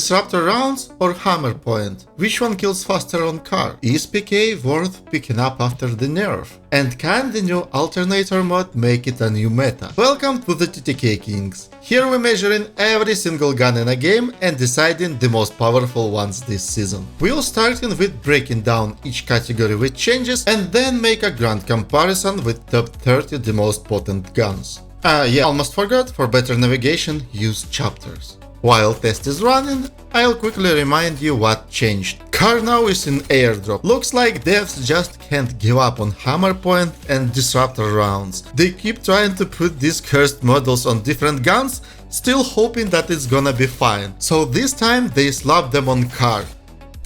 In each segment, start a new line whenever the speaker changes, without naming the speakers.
disruptor rounds or hammer point? Which one kills faster on car? Is PK worth picking up after the nerf? And can the new alternator mod make it a new meta? Welcome to the TTK Kings. Here we're measuring every single gun in a game and deciding the most powerful ones this season. We'll starting with breaking down each category with changes and then make a grand comparison with top 30 the most potent guns. Yeah, almost forgot, for better navigation, use chapters. While test is running, I'll quickly remind you what changed. Car now is in airdrop. Looks like devs just can't give up on hammer point and disruptor rounds. They keep trying to put these cursed models on different guns, still hoping that it's gonna be fine. So this time they slapped them on car.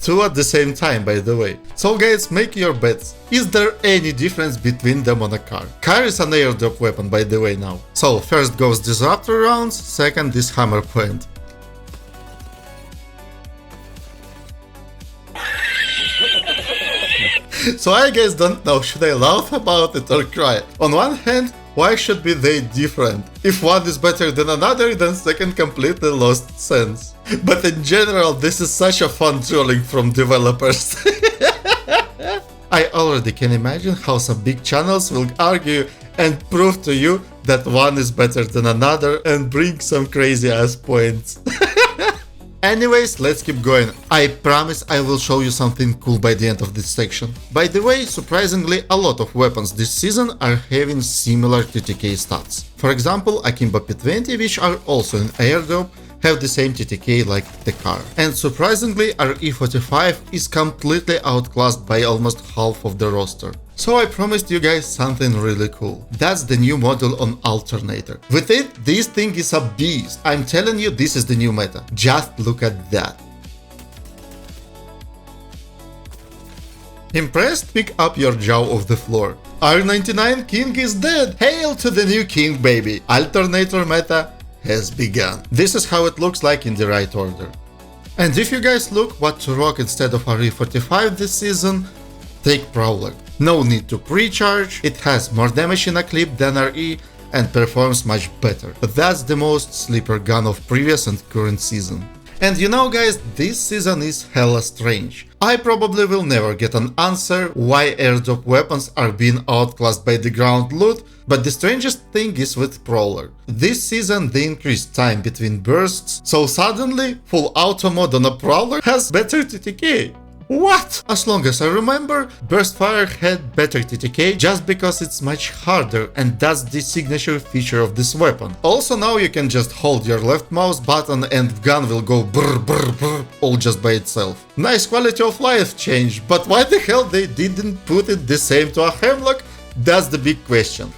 Two at the same time, by the way. So guys, make your bets. Is there any difference between them on a car? Car is an airdrop weapon, by the way, now. So first goes disruptor rounds, second is hammer point. So I guys don't know, should I laugh about it or cry? On one hand, why should be they different? If one is better than another, then second completely lost sense. But in general, this is such a fun trolling from developers. I already can imagine how some big channels will argue and prove to you that one is better than another and bring some crazy ass points. Anyways, let's keep going. I promise I will show you something cool by the end of this section. By the way, surprisingly, a lot of weapons this season are having similar TTK stats. For example, Akimbo P20, which are also in airdrop, have the same TTK like the car. And surprisingly, our E45 is completely outclassed by almost half of the roster. So I promised you guys something really cool. That's the new model on Alternator. With it, this thing is a beast. I'm telling you, this is the new meta. Just look at that. Impressed? Pick up your jaw off the floor. R99 King is dead! Hail to the new king, baby! Alternator meta has begun. This is how it looks like in the right order. And if you guys look what to rock instead of RE45 this season, take Prowler. No need to pre-charge, it has more damage in a clip than RE and performs much better. But that's the most sleeper gun of previous and current season. And you know guys, this season is hella strange. I probably will never get an answer why airdrop weapons are being outclassed by the ground loot, but the strangest thing is with Prowler. This season they increased time between bursts, so suddenly full auto mode on a Prowler has better TTK. What? As long as I remember, Burst Fire had better TTK just because it's much harder and that's the signature feature of this weapon. Also now you can just hold your left mouse button and gun will go brr brr brr all just by itself. Nice quality of life change, but why the hell they didn't put it the same to a Hemlock? That's the big question.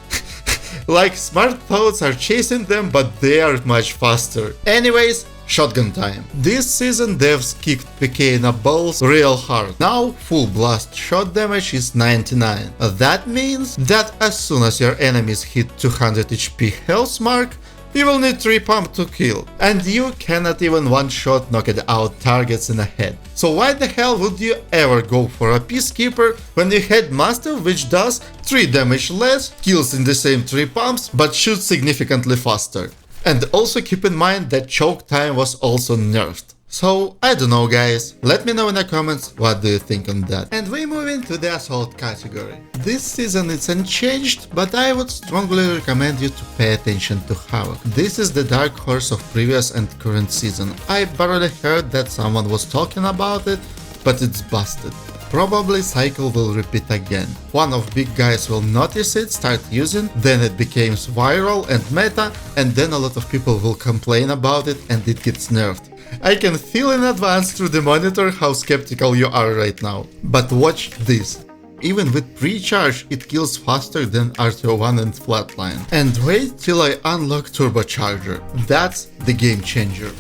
Like smart thoughts are chasing them, but they are much faster. Anyways, shotgun time. This season devs kicked PK in the balls real hard. Now full blast shot damage is 99. That means that as soon as your enemies hit 200 HP health mark, you will need 3 pump to kill, and you cannot even one shot knock it out targets in the head. So why the hell would you ever go for a Peacekeeper when you had Master, which does 3 damage less, kills in the same 3 pumps, but shoots significantly faster? And also keep in mind that choke time was also nerfed. So, I don't know guys, let me know in the comments what do you think on that. And we move into the assault category. This season it's unchanged, but I would strongly recommend you to pay attention to Havoc. This is the dark horse of previous and current season. I barely heard that someone was talking about it, but it's busted. Probably cycle will repeat again. One of big guys will notice it, start using, then it becomes viral and meta, and then a lot of people will complain about it and it gets nerfed. I can feel in advance through the monitor how skeptical you are right now. But watch this. Even with pre-charge, it kills faster than RTO1 and Flatline. And wait till I unlock Turbocharger. That's the game changer.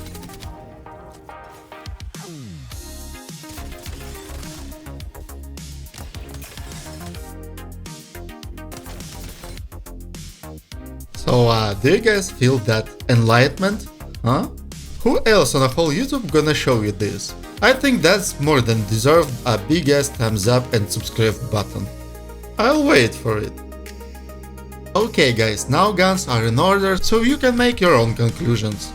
So, do you guys feel that enlightenment? Huh? Who else on a whole YouTube gonna show you this? I think that's more than deserved a big ass thumbs up and subscribe button. I'll wait for it. Okay guys, now guns are in order, so you can make your own conclusions.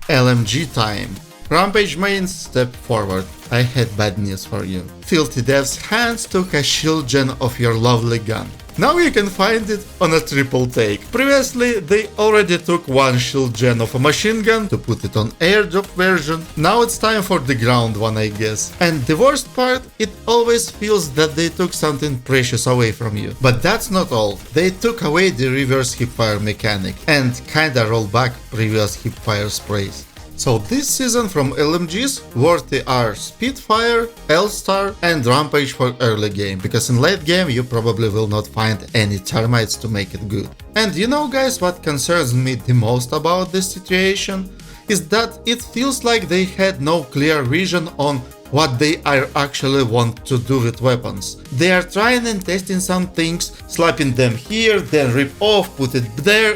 LMG time. Rampage mains, step forward. I had bad news for you. Filthy Dev's hands took a shield gen of your lovely gun. Now you can find it on a triple take. Previously, they already took one shield gen of a machine gun to put it on airdrop version. Now it's time for the ground one, I guess. And the worst part, it always feels that they took something precious away from you. But that's not all. They took away the reverse hipfire mechanic and kinda rolled back previous hipfire sprays. So this season from LMGs, worthy are Spitfire, L-Star and Rampage for early game, because in late game you probably will not find any termites to make it good. And you know guys, what concerns me the most about this situation is that it feels like they had no clear vision on what they are actually want to do with weapons. They are trying and testing some things, slapping them here, then rip off, put it there,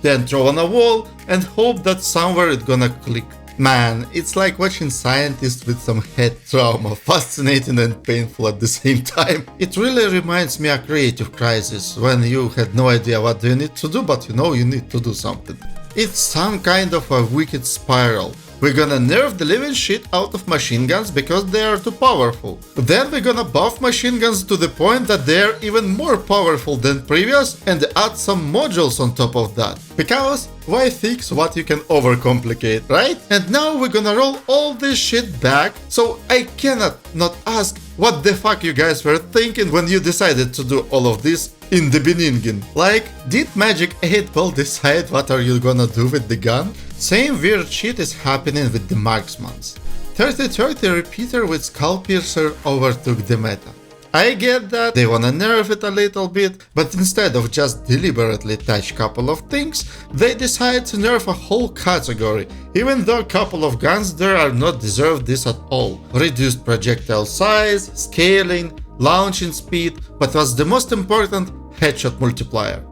then throw on a wall and hope that somewhere it's gonna click. Man, it's like watching scientists with some head trauma, fascinating and painful at the same time. It really reminds me of Creative Crisis, when you had no idea what you need to do, but you know you need to do something. It's some kind of a wicked spiral. We're gonna nerf the living shit out of machine guns because they are too powerful. Then we're gonna buff machine guns to the point that they are even more powerful than previous and add some modules on top of that. Because why fix what you can overcomplicate, right? And now we're gonna roll all this shit back, so I cannot not ask what the fuck you guys were thinking when you decided to do all of this in the beginning. Like, did Magic 8 Ball decide what are you gonna do with the gun? Same weird shit is happening with the Marksmans. 30-30 repeater with Skull Piercer overtook the meta. I get that they wanna nerf it a little bit, but instead of just deliberately touch couple of things, they decide to nerf a whole category, even though a couple of guns there are not deserve this at all. Reduced projectile size, scaling, launching speed, but what's the most important, headshot multiplier.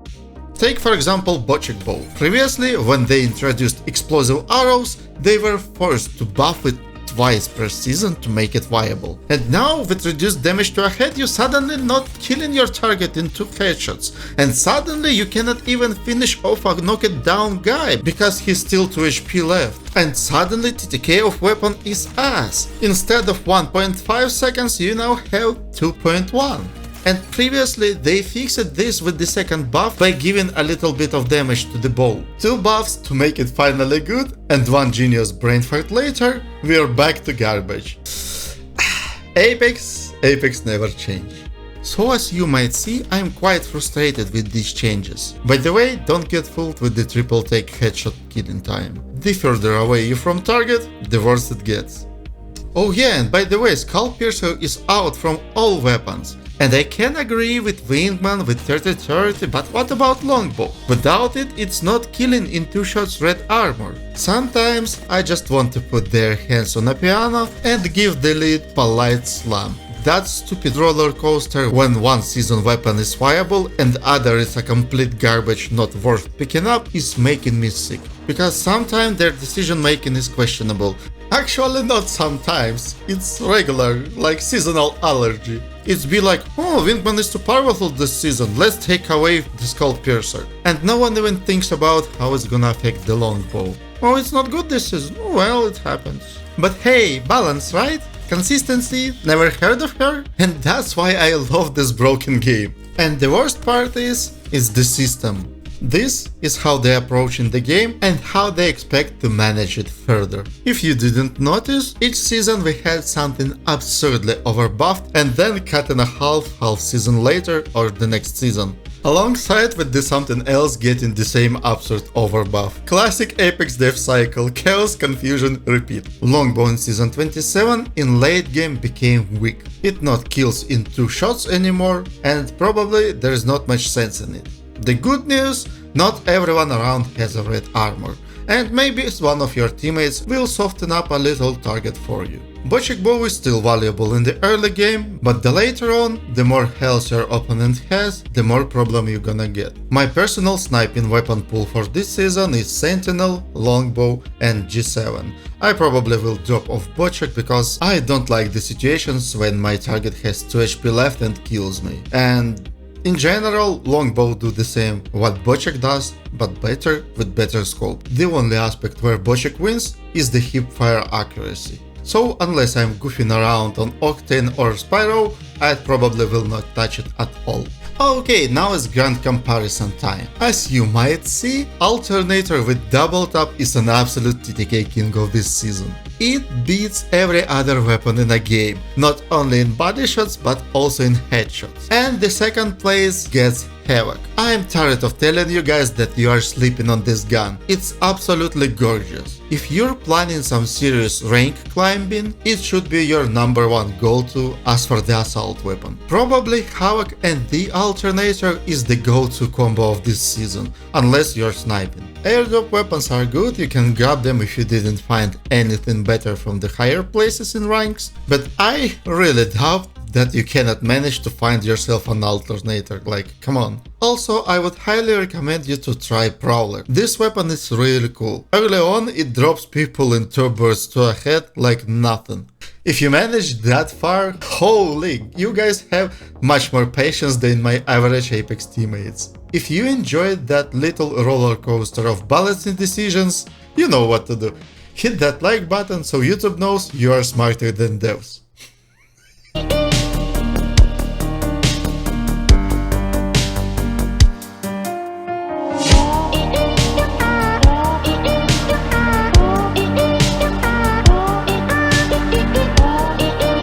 Take for example Bocek Bow. Previously, when they introduced explosive arrows, they were forced to buff it twice per season to make it viable. And now with reduced damage to a head, you suddenly not killing your target in 2 headshots. And suddenly you cannot even finish off a knocked down guy because he's still 2 HP left. And suddenly TTK of weapon is ass. Instead of 1.5 seconds, you now have 2.1. And previously they fixed this with the second buff by giving a little bit of damage to the bow. 2 buffs to make it finally good, and 1 genius brain fart later, we're back to garbage. Apex never change. So as you might see, I'm quite frustrated with these changes. By the way, don't get fooled with the triple take headshot killing time. The further away you from target, the worse it gets. Oh yeah, and by the way, Skull Piercer is out from all weapons. And I can agree with Wingman with 30-30, but what about Longbow? Without it, it's not killing in 2 shots red armor. Sometimes I just want to put their hands on a piano and give the lead polite slam. That stupid roller coaster when one season weapon is viable and other is a complete garbage not worth picking up is making me sick. Because sometimes their decision making is questionable. Actually not sometimes, it's regular, like seasonal allergy. It's be like, oh, Wingman is too powerful this season, let's take away the Skull Piercer. And no one even thinks about how it's gonna affect the longbow. Oh, it's not good this season, well, it happens. But hey, balance, right? Consistency, never heard of her? And that's why I love this broken game. And the worst part is the system. This is how they approach in the game and how they expect to manage it further. If you didn't notice, each season we had something absurdly overbuffed and then cut in a half season later or the next season. Alongside with the something else getting the same absurd overbuff. Classic Apex dev cycle, chaos, confusion, repeat. Longbow in season 27 in late game became weak. It not kills in 2 shots anymore and probably there is not much sense in it. The good news, not everyone around has a red armor, and maybe one of your teammates will soften up a little target for you. Bocek Bow is still valuable in the early game, but the later on, the more health your opponent has, the more problem you're gonna get. My personal sniping weapon pool for this season is Sentinel, Longbow and G7. I probably will drop off Bocek because I don't like the situations when my target has 2 HP left and kills me. And In general, longbow do the same what bochek does, but better with better scope. The only aspect where bochek wins is the hipfire accuracy. So unless I'm goofing around on Octane or Spyro, I probably will not touch it at all. Okay, now it's grand comparison time. As you might see, Alternator with double tap is an absolute TTK king of this season. It beats every other weapon in the game, not only in body shots but also in headshots. And the second place gets Havoc. I'm tired of telling you guys that you are sleeping on this gun. It's absolutely gorgeous. If you're planning some serious rank climbing, it should be your number one go-to as for the assault weapon. Probably Havoc and the Alternator is the go-to combo of this season, unless you're sniping. Airdrop weapons are good, you can grab them if you didn't find anything better from the higher places in ranks, but I really doubt that you cannot manage to find yourself an Alternator, like, come on. Also, I would highly recommend you to try Prowler. This weapon is really cool. Early on, it drops people in 2 bursts to a head like nothing. If you manage that far, holy, you guys have much more patience than my average Apex teammates. If you enjoyed that little roller coaster of balancing decisions, you know what to do. Hit that like button so YouTube knows you are smarter than devs.